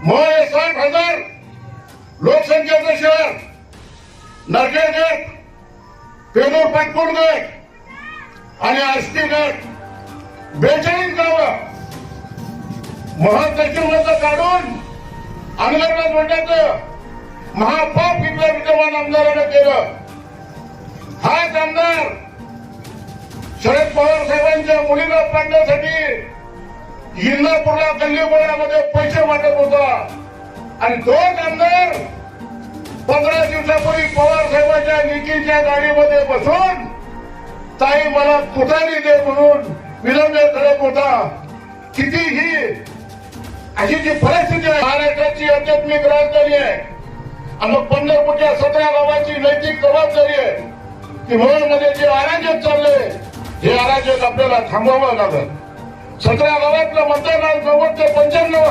मोह 60,000 लोकसंख्येचं शहर, नरखेड गट, पेनूर पाटपूर गट आणि आष्टी गट 42 गावं महत्त्वाचं काढून अंगणवाडी मंडळाचं महापाप इथल्या विद्यमान आमदारानं केलं. हाच आमदार शरद पवार साहेबांच्या मुलीला पाडण्यासाठी इंदापूरला गल्लीबोळामध्ये पैसे वाटत होता आणि तोच आमदार 15 दिवसापूर्वी पवार साहेबांच्या लेकीच्या गाडीमध्ये बसून ताई मला तुतारी दे म्हणून विनंती करत होता. कितीही अशी जी परिस्थिती आहे महाराष्ट्राची आध्यात्मिक राजधानी आहे आणि पंढरपूरच्या 17 गावाची नैतिक जबाबदारी आहे की मध्ये जे अराजक चालले हे अराजक आपल्याला थांबवावं लागेल. 17 गावातलं मतदान 90 ते 95